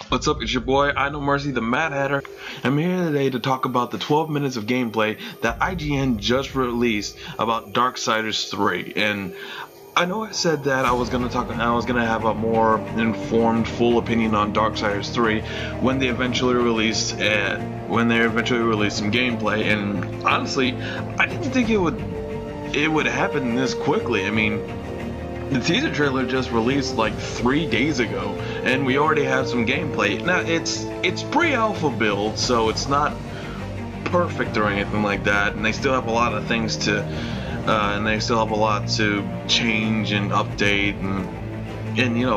What's up, it's your boy, I Know Mercy, the Mad Hatter. I'm here today to talk about the 12 minutes of gameplay that IGN just released about Darksiders 3. And I know I said that I was gonna have a more informed, full opinion on Darksiders 3 when they eventually released some gameplay. And honestly, I didn't think it would happen this quickly. I mean, the teaser trailer just released like 3 days ago, and we already have some gameplay. Now, it's pre-alpha build, so it's not perfect or anything like that, and they still have a lot of things to, change and update and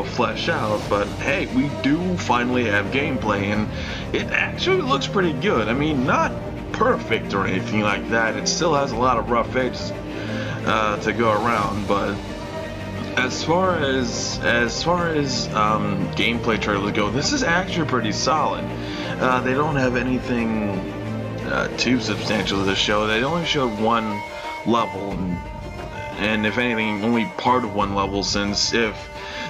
flesh out. But hey, we do finally have gameplay, and it actually looks pretty good. I mean, not perfect or anything like that. It still has a lot of rough edges to go around, but as far as gameplay trailers go, this is actually pretty solid. They don't have anything too substantial to show. They only showed one level, and if anything, only part of one level, since if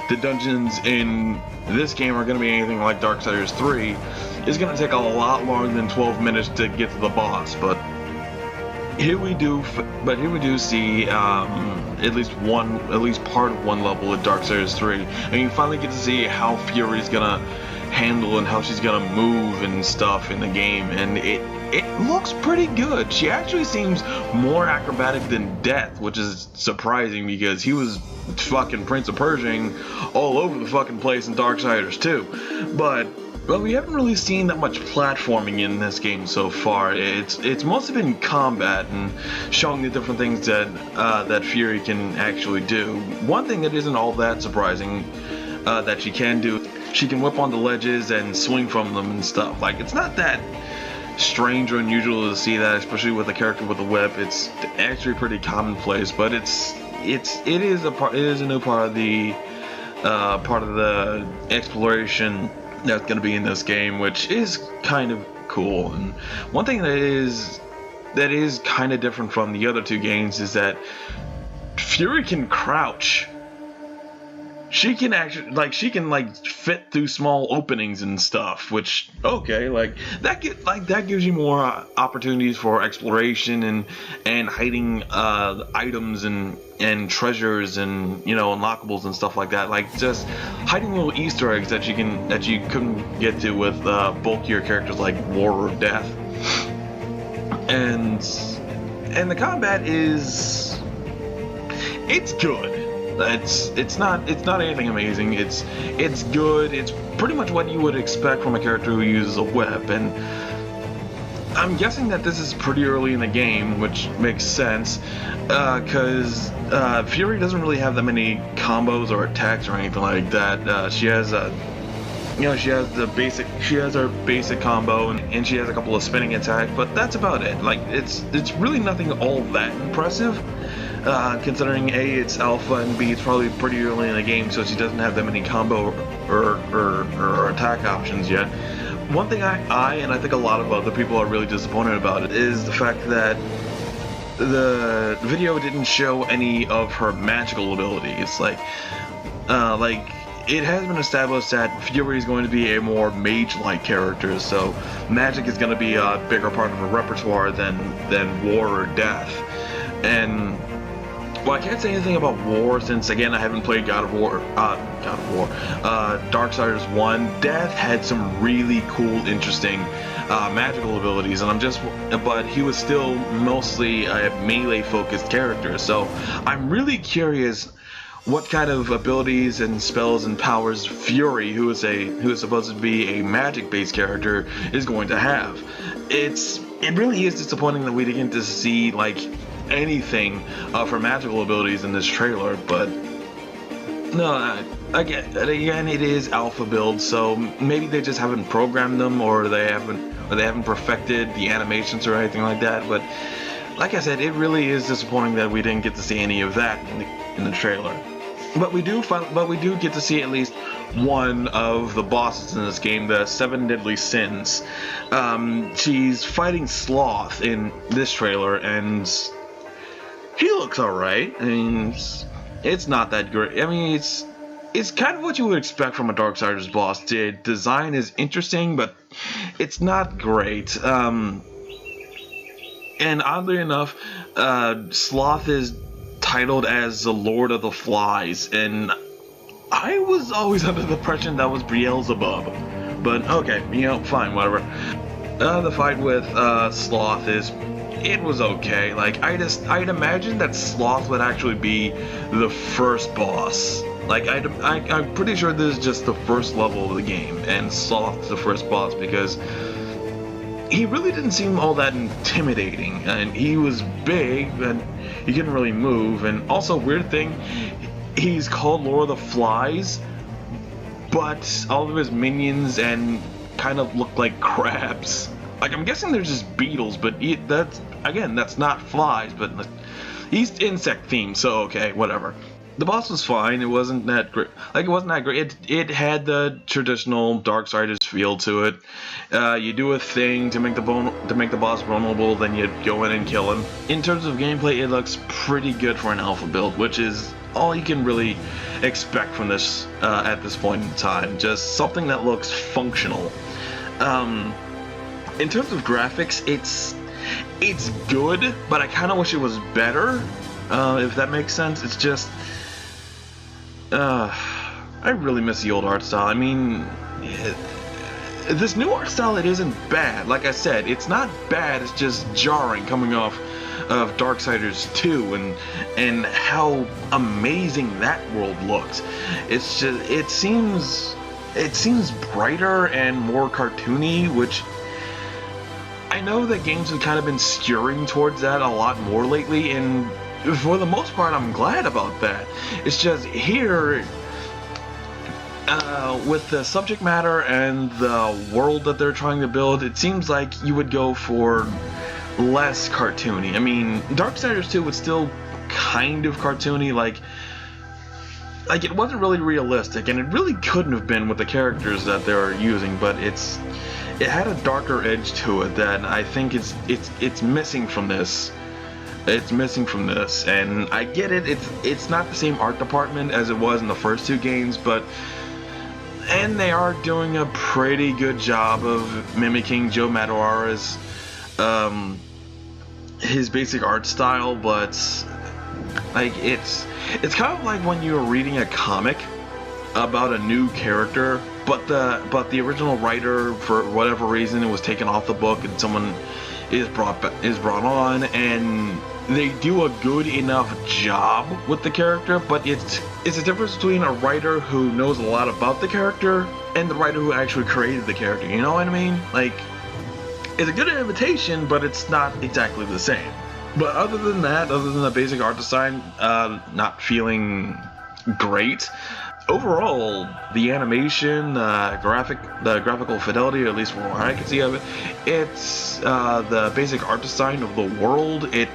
the dungeons in this game are going to be anything like Darksiders 3, it's going to take a lot longer than 12 minutes to get to the boss. But here we do see at least part of one level at Darksiders 3, and you finally get to see how Fury's gonna handle and how she's gonna move and stuff in the game, and it looks pretty good. She actually seems more acrobatic than Death, which is surprising because he was fucking Prince of Persian all over the fucking place in Darksiders 2. But we haven't really seen that much platforming in this game so far. It's mostly been combat and showing the different things that Fury can actually do. One thing that isn't all that surprising that she can do, she can whip onto ledges and swing from them and stuff. Like, it's not that strange or unusual to see that, especially with a character with a whip. It's actually pretty commonplace, but it is a new part of the exploration that's going to be in this game, which is kind of cool. And one thing that is kind of different from the other two games is that Fury can crouch. She can fit through small openings and stuff, which, okay, that gives you more opportunities for exploration and hiding items and treasures and unlockables and stuff like that. Like, just hiding little Easter eggs that you couldn't get to with bulkier characters like War or Death. And the combat it's good. It's not anything amazing. It's good. It's pretty much what you would expect from a character who uses a whip. And I'm guessing that this is pretty early in the game, which makes sense, because Fury doesn't really have that many combos or attacks or anything like that. She has her basic combo, and she has a couple of spinning attacks, but that's about it. Like, it's really nothing all that impressive. Considering A, it's alpha, and B, it's probably pretty early in the game, so she doesn't have that many combo or attack options yet. One thing I think a lot of other people are really disappointed about it is the fact that the video didn't show any of her magical abilities. Like it has been established that Fury is going to be a more mage-like character, so magic is going to be a bigger part of her repertoire than War or Death. And well, I can't say anything about War since, again, I haven't played Darksiders 1. Death had some really cool, interesting magical abilities, but he was still mostly a melee-focused character. So I'm really curious what kind of abilities and spells and powers Fury, who is supposed to be a magic-based character, is going to have. It really is disappointing that we didn't get to see anything for magical abilities in this trailer, but no, again, it is alpha build, so maybe they just haven't programmed them, or they haven't perfected the animations or anything like that. But like I said, it really is disappointing that we didn't get to see any of that in the trailer. But we do get to see at least one of the bosses in this game, the 7 Deadly Sins. She's fighting Sloth in this trailer, and he looks alright. I mean, it's not that great. I mean, it's it's kind of what you would expect from a Darksiders boss. The design is interesting, but it's not great. And oddly enough, Sloth is titled as the Lord of the Flies, and I was always under the impression that was Beelzebub. But okay, you know, fine, whatever. The fight with Sloth it was okay. Like, I'd imagine that Sloth would actually be the first boss. Like, I'm pretty sure this is just the first level of the game, and Sloth's the first boss, because he really didn't seem all that intimidating, and he was big, and he couldn't really move, and also, weird thing, he's called Lord of the Flies, but all of his minions and kind of look like crabs. Like, I'm guessing they're just beetles, but that's not flies, but he's insect themed, so okay, whatever. The boss was fine. It wasn't that great. Like, it wasn't that great. It had the traditional Darksiders feel to it. You do a thing to make the boss vulnerable, then you go in and kill him. In terms of gameplay, it looks pretty good for an alpha build, which is all you can really expect from this at this point in time. Just something that looks functional. In terms of graphics, it's good, but I kind of wish it was better, if that makes sense. It's just, I really miss the old art style. I mean, this new art style, it isn't bad. Like I said, it's not bad, it's just jarring coming off of Darksiders 2 and how amazing that world looks. It's just, it seems brighter and more cartoony, which I know that games have kind of been steering towards that a lot more lately, and for the most part, I'm glad about that. It's just here, with the subject matter and the world that they're trying to build, it seems like you would go for less cartoony. I mean, Darksiders 2 was still kind of cartoony, like it wasn't really realistic, and it really couldn't have been with the characters that they were using, but it had a darker edge to it that I think it's missing from this. It's missing from this, and I get it. It's not the same art department as it was in the first two games, and they are doing a pretty good job of mimicking Joe Madureira's his basic art style, but like it's kind of like when you're reading a comic about a new character, but the original writer, for whatever reason, it was taken off the book and someone is brought on, and they do a good enough job with the character, but it's a difference between a writer who knows a lot about the character and the writer who actually created the character, you know what I mean? Like, it's a good imitation, but it's not exactly the same. But other than that, other than the basic art design not feeling great, overall, the animation, the graphical fidelity, or at least from what I can see of it, it's the basic art design of the world. It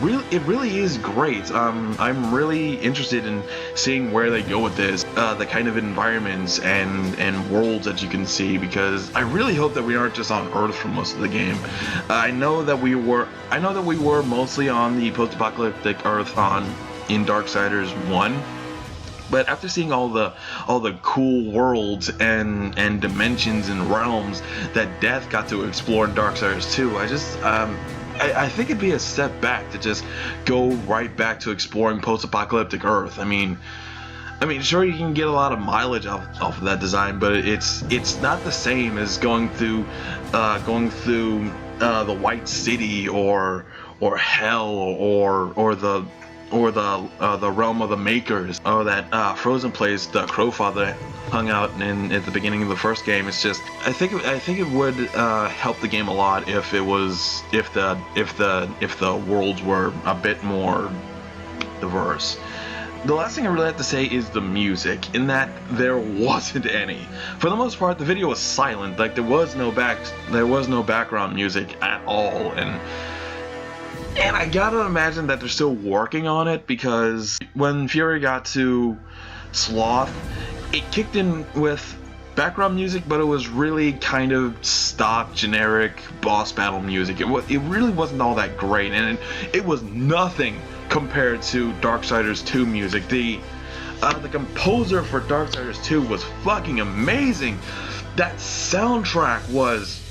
really is great. I'm really interested in seeing where they go with this, the kind of environments and worlds that you can see, because I really hope that we aren't just on Earth for most of the game. I know that we were mostly on the post-apocalyptic Earth in Darksiders 1. But after seeing all the cool worlds and dimensions and realms that Death got to explore in Darksiders 2, I think it'd be a step back to just go right back to exploring post-apocalyptic Earth. I mean, sure, you can get a lot of mileage off of that design, but it's not the same as going through the White City or Hell or the realm of the Makers, or that frozen place the Crowfather hung out in at the beginning of the first game. It's just, I think it would help the game a lot if the worlds were a bit more diverse. The last thing I really have to say is the music, in that there wasn't any. For the most part, the video was silent. Like, there was no background music at all, and I gotta imagine that they're still working on it, because when Fury got to Sloth, it kicked in with background music, but it was really kind of stock, generic boss battle music. It really wasn't all that great, and it was nothing compared to Darksiders 2 music. The The composer for Darksiders 2 was fucking amazing. That soundtrack was,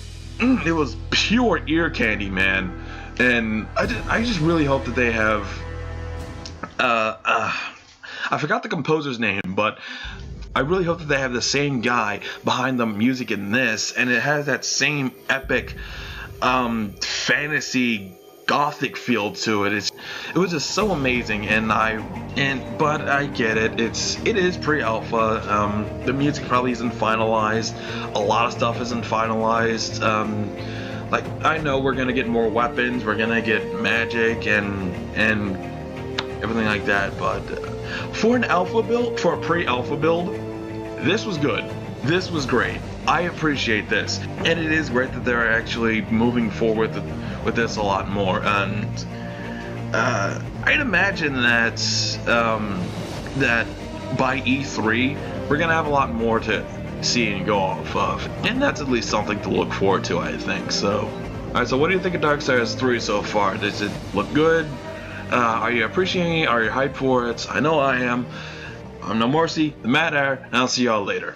it was pure ear candy, man. And I just really hope that they have, I forgot the composer's name, but I really hope that they have the same guy behind the music in this, and it has that same epic, fantasy gothic feel to it. It was just so amazing, but I get it. It is pre-alpha. The music probably isn't finalized. A lot of stuff isn't finalized. Like, I know we're gonna get more weapons. We're gonna get magic and everything like that. But for an alpha build, for a pre-alpha build, this was good. This was great. I appreciate this, and it is great that they're actually moving forward with this a lot more. And I'd imagine that that by E3 we're gonna have a lot more to see and go off of, and that's at least something to look forward to, I think. So, alright, so what do you think of Darksiders 3 so far? Does it look good? Are you appreciating it? Are you hyped for it? I know I am. I'm No Mercy, the Mad Air, and I'll see y'all later.